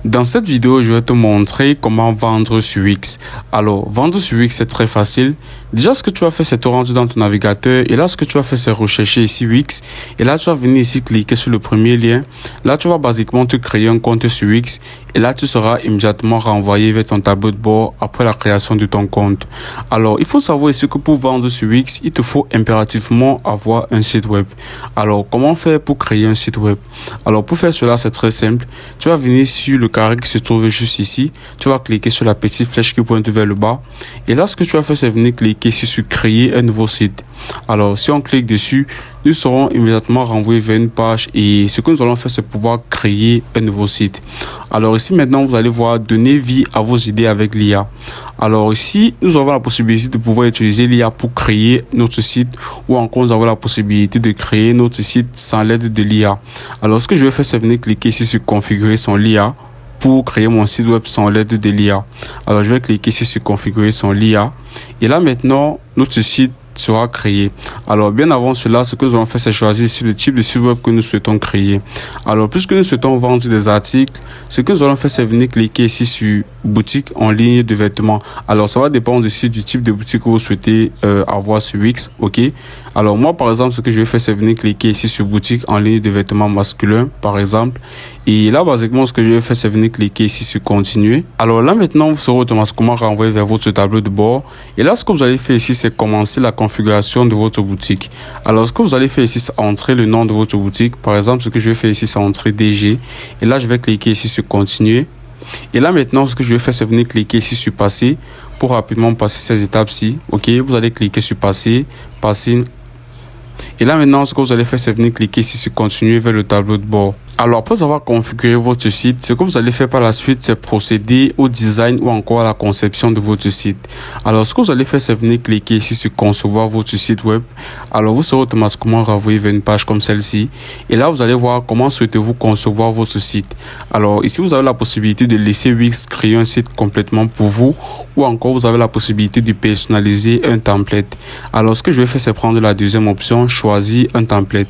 Dans cette vidéo, je vais te montrer comment vendre sur Wix. Alors, vendre sur Wix, c'est très facile. Déjà, ce que tu vas faire, c'est te rendre dans ton navigateur. Et là, ce que tu vas faire, c'est rechercher ici Wix. Et là, tu vas venir ici cliquer sur le premier lien. Là, tu vas basiquement te créer un compte sur Wix. Et là, tu seras immédiatement renvoyé vers ton tableau de bord après la création de ton compte. Alors, il faut savoir ici que pour vendre sur Wix, il te faut impérativement avoir un site web. Alors, comment faire pour créer un site web? Alors, pour faire cela, c'est très simple. Tu vas venir sur le carré qui se trouve juste ici. Tu vas cliquer sur la petite flèche qui pointe vers le bas. Et là, ce que tu vas faire, c'est venir cliquer ici sur créer un nouveau site. Alors, si on clique dessus, nous serons immédiatement renvoyés vers une page et ce que nous allons faire, c'est pouvoir créer un nouveau site. Alors ici, maintenant, vous allez voir donner vie à vos idées avec l'IA. Alors ici, nous avons la possibilité de pouvoir utiliser l'IA pour créer notre site ou encore nous avons la possibilité de créer notre site sans l'aide de l'IA. Alors, ce que je vais faire, c'est venir cliquer ici sur configurer son l'IA pour créer mon site web sans l'aide de l'IA. Alors, je vais cliquer ici sur configurer son l'IA et là, maintenant, notre site sera créé. Alors, bien avant cela, ce que nous allons faire, c'est choisir ici le type de site web que nous souhaitons créer. Alors, puisque nous souhaitons vendre des articles, ce que nous allons faire, c'est venir cliquer ici sur boutique en ligne de vêtements. Alors, ça va dépendre ici du type de boutique que vous souhaitez avoir sur Wix. OK. Alors, moi, par exemple, ce que je vais faire, c'est venir cliquer ici sur boutique en ligne de vêtements masculins, par exemple. Et là, basiquement, ce que je vais faire, c'est venir cliquer ici sur continuer. Alors là, maintenant, vous serez automatiquement renvoyé vers votre tableau de bord. Et là, ce que vous allez faire ici, c'est commencer la configuration de votre boutique. Alors, ce que vous allez faire ici, c'est entrer le nom de votre boutique. Par exemple, ce que je vais faire ici, c'est entrer DG. Et là, je vais cliquer ici sur continuer. Et là, maintenant, ce que je vais faire, c'est venir cliquer ici sur passer pour rapidement passer ces étapes-ci. OK, vous allez cliquer sur passer, passer. Et là, maintenant, ce que vous allez faire, c'est venir cliquer ici sur continuer vers le tableau de bord. Alors, après avoir configuré votre site, ce que vous allez faire par la suite, c'est procéder au design ou encore à la conception de votre site. Alors, ce que vous allez faire, c'est venir cliquer ici sur concevoir votre site web. Alors, vous serez automatiquement renvoyé vers une page comme celle-ci. Et là, vous allez voir comment souhaitez-vous concevoir votre site. Alors, ici, vous avez la possibilité de laisser Wix créer un site complètement pour vous ou encore vous avez la possibilité de personnaliser un template. Alors, ce que je vais faire, c'est prendre la deuxième option, choisir un template.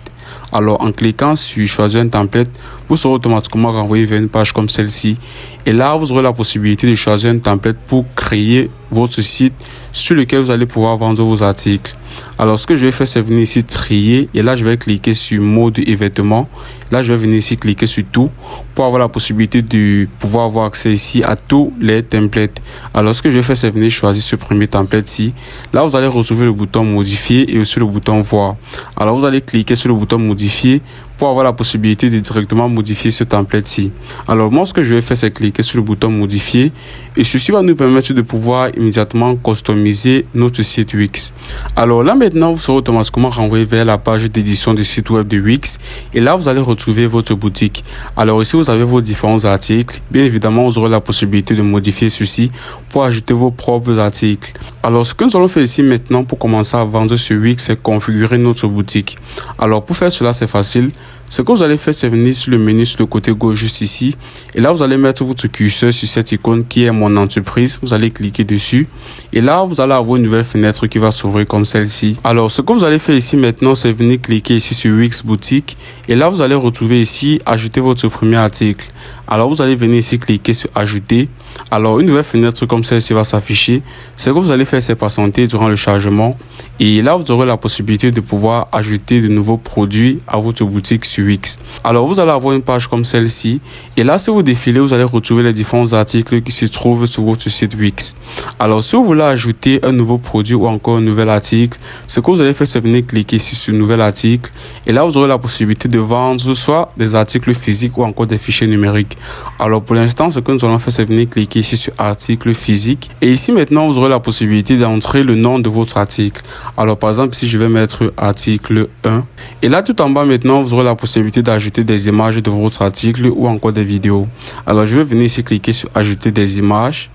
Alors, en cliquant sur choisir un template, vous serez automatiquement renvoyé vers une page comme celle-ci. Et là, vous aurez la possibilité de choisir un template pour créer votre site sur lequel vous allez pouvoir vendre vos articles. Alors, ce que je vais faire, c'est venir ici trier. Et là, je vais cliquer sur mode et vêtements. Là, je vais venir ici cliquer sur tout pour avoir la possibilité de pouvoir avoir accès ici à tous les templates. Alors, ce que je vais faire, c'est venir choisir ce premier template-ci. Là, vous allez retrouver le bouton modifier et aussi le bouton voir. Alors, vous allez cliquer sur le bouton modifier pour avoir la possibilité de directement modifier ce template-ci. Alors, moi, ce que je vais faire, c'est cliquer sur le bouton modifier et ceci va nous permettre de pouvoir immédiatement customiser notre site Wix. Alors là, maintenant, vous serez automatiquement renvoyé vers la page d'édition du site web de Wix et là, vous allez retrouver votre boutique. Alors ici, vous avez vos différents articles. Bien évidemment, vous aurez la possibilité de modifier ceci pour ajouter vos propres articles. Alors, ce que nous allons faire ici maintenant pour commencer à vendre sur Wix, c'est configurer notre boutique. Alors, pour faire cela, c'est facile. Ce que vous allez faire, c'est venir sur le menu sur le côté gauche juste ici. Et là, vous allez mettre votre curseur sur cette icône qui est mon entreprise. Vous allez cliquer dessus. Et là, vous allez avoir une nouvelle fenêtre qui va s'ouvrir comme celle-ci. Alors, ce que vous allez faire ici maintenant, c'est venir cliquer ici sur Wix Boutique. Et là, vous allez retrouver ici, ajouter votre premier article. Alors, vous allez venir ici cliquer sur ajouter. Alors, une nouvelle fenêtre comme celle-ci va s'afficher. Ce que vous allez faire, c'est patienter durant le chargement. Et là, vous aurez la possibilité de pouvoir ajouter de nouveaux produits à votre boutique sur Wix. Alors, vous allez avoir une page comme celle-ci. Et là, si vous défilez, vous allez retrouver les différents articles qui se trouvent sur votre site Wix. Alors, si vous voulez ajouter un nouveau produit ou encore un nouvel article, ce que vous allez faire, c'est venir cliquer ici sur nouvel article. Et là, vous aurez la possibilité de vendre soit des articles physiques ou encore des fichiers numériques. Alors, pour l'instant, ce que nous allons faire, c'est venir cliquer ici sur article physique. Et ici, maintenant, vous aurez la possibilité d'entrer le nom de votre article. Alors, par exemple, ici, je vais mettre article 1. Et là, tout en bas, maintenant, vous aurez la possibilité d'ajouter des images de votre article ou encore des vidéos. Alors, je vais venir ici cliquer sur ajouter des images.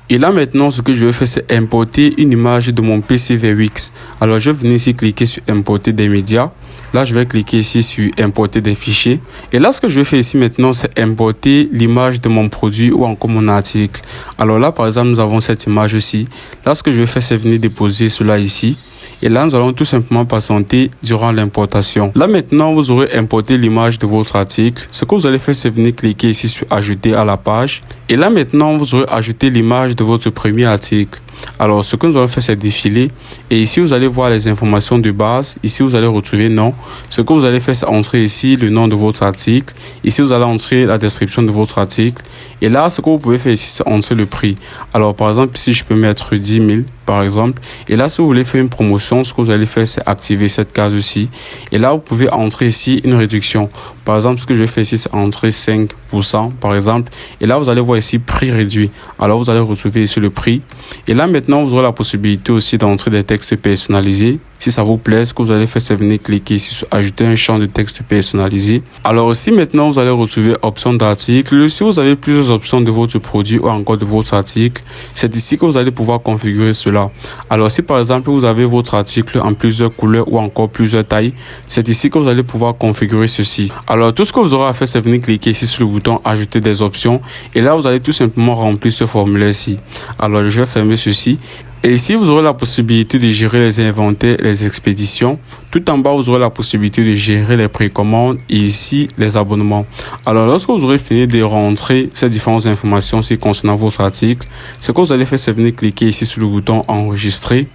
Et là, maintenant, ce que je vais faire, c'est importer une image de mon PC vers Wix. Alors, je vais venir ici cliquer sur importer des médias. Là, je vais cliquer ici sur importer des fichiers. Et là, ce que je vais faire ici maintenant, c'est importer l'image de mon produit ou encore mon article. Alors là, par exemple, nous avons cette image-ci. Là, ce que je vais faire, c'est venir déposer cela ici. Et là, nous allons tout simplement patienter durant l'importation. Là, maintenant, vous aurez importé l'image de votre article. Ce que vous allez faire, c'est venir cliquer ici sur ajouter à la page. Et là, maintenant, vous aurez ajouté l'image de votre premier article. Alors, ce que nous allons faire, c'est défiler. Et ici, vous allez voir les informations de base. Ici, vous allez retrouver nom. Ce que vous allez faire, c'est entrer ici le nom de votre article. Ici, vous allez entrer la description de votre article. Et là, ce que vous pouvez faire ici, c'est entrer le prix. Alors, par exemple, ici, je peux mettre 10 000, par exemple. Et là, si vous voulez faire une promotion, ce que vous allez faire, c'est activer cette case aussi. Et là, vous pouvez entrer ici une réduction. Par exemple, ce que je vais faire ici, c'est entrer 5%, par exemple. Et là, vous allez voir ici prix réduit. Alors, vous allez retrouver ici le prix. Et là, maintenant, vous aurez la possibilité aussi d'entrer des textes personnalisés. Si ça vous plaît, ce que vous allez faire, c'est venir cliquer ici sur ajouter un champ de texte personnalisé. Alors aussi, maintenant, vous allez retrouver options d'article. Si vous avez plusieurs options de votre produit ou encore de votre article, c'est ici que vous allez pouvoir configurer cela. Alors si par exemple, vous avez votre article en plusieurs couleurs ou encore plusieurs tailles, c'est ici que vous allez pouvoir configurer ceci. Alors tout ce que vous aurez à faire, c'est venir cliquer ici sur le bouton ajouter des options. Et là, vous allez tout simplement remplir ce formulaire-ci. Alors je vais fermer ceci. Et ici, vous aurez la possibilité de gérer les inventaires, les expéditions. Tout en bas, vous aurez la possibilité de gérer les précommandes et ici, les abonnements. Alors, lorsque vous aurez fini de rentrer ces différentes informations concernant votre article, ce que vous allez faire, c'est venir cliquer ici sur le bouton enregistrer.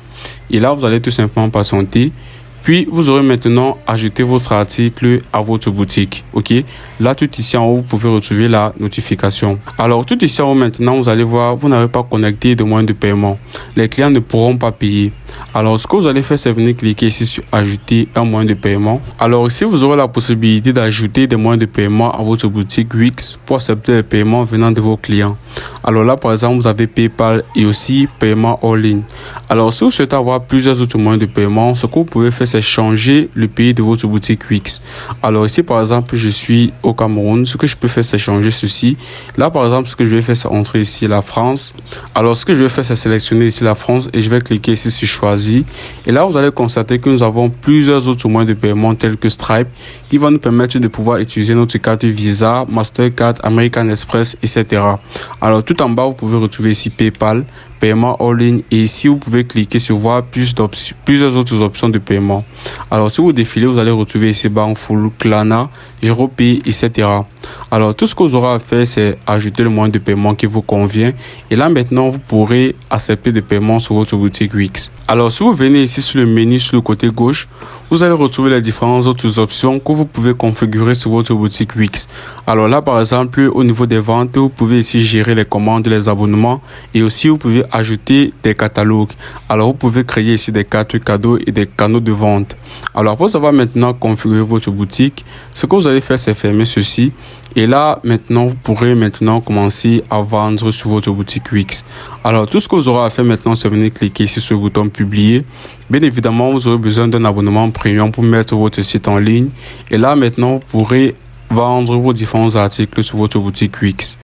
Et là, vous allez tout simplement patienter. Puis, vous aurez maintenant ajouté votre article à votre boutique. OK? Là, tout ici en haut, vous pouvez retrouver la notification. Alors, tout ici en haut, maintenant, vous allez voir, vous n'avez pas connecté de moyen de paiement. Les clients ne pourront pas payer. Alors, ce que vous allez faire, c'est venir cliquer ici sur ajouter un moyen de paiement. Alors, ici, vous aurez la possibilité d'ajouter des moyens de paiement à votre boutique Wix pour accepter les paiements venant de vos clients. Alors là, par exemple, vous avez PayPal et aussi paiement en ligne. Alors, si vous souhaitez avoir plusieurs autres moyens de paiement, ce que vous pouvez faire, c'est changer le pays de votre boutique Wix. Alors ici, par exemple, je suis au Cameroun. Ce que je peux faire, c'est changer ceci. Là, par exemple, ce que je vais faire, c'est entrer ici la France. Alors, ce que je vais faire, c'est sélectionner ici la France et je vais cliquer ici sur choisir. Et là, vous allez constater que nous avons plusieurs autres moyens de paiement tels que Stripe qui vont nous permettre de pouvoir utiliser notre carte Visa, Mastercard, American Express, etc. Alors, tout en bas, vous pouvez retrouver ici PayPal, paiement en ligne et ici, vous pouvez cliquer sur voir plusieurs autres options de paiement. Alors, si vous défilez, vous allez retrouver ici Banfoul, Klarna, Giropay, etc. Alors, tout ce que vous aurez à faire, c'est ajouter le moyen de paiement qui vous convient. Et là, maintenant, vous pourrez accepter des paiements sur votre boutique Wix. Alors, si vous venez ici sur le menu sur le côté gauche, vous allez retrouver les différentes autres options que vous pouvez configurer sur votre boutique Wix. Alors là, par exemple, au niveau des ventes, vous pouvez ici gérer les commandes, les abonnements et aussi vous pouvez ajouter des catalogues. Alors, vous pouvez créer ici des cartes cadeaux et des canaux de vente. Alors, pour savoir maintenant configurer votre boutique, ce que vous allez faire, c'est fermer ceci. Et là, maintenant, vous pourrez maintenant commencer à vendre sur votre boutique Wix. Alors, tout ce que vous aurez à faire maintenant, c'est venir cliquer ici sur le bouton publier. Bien évidemment, vous aurez besoin d'un abonnement premium pour mettre votre site en ligne. Et là, maintenant, vous pourrez vendre vos différents articles sur votre boutique Wix.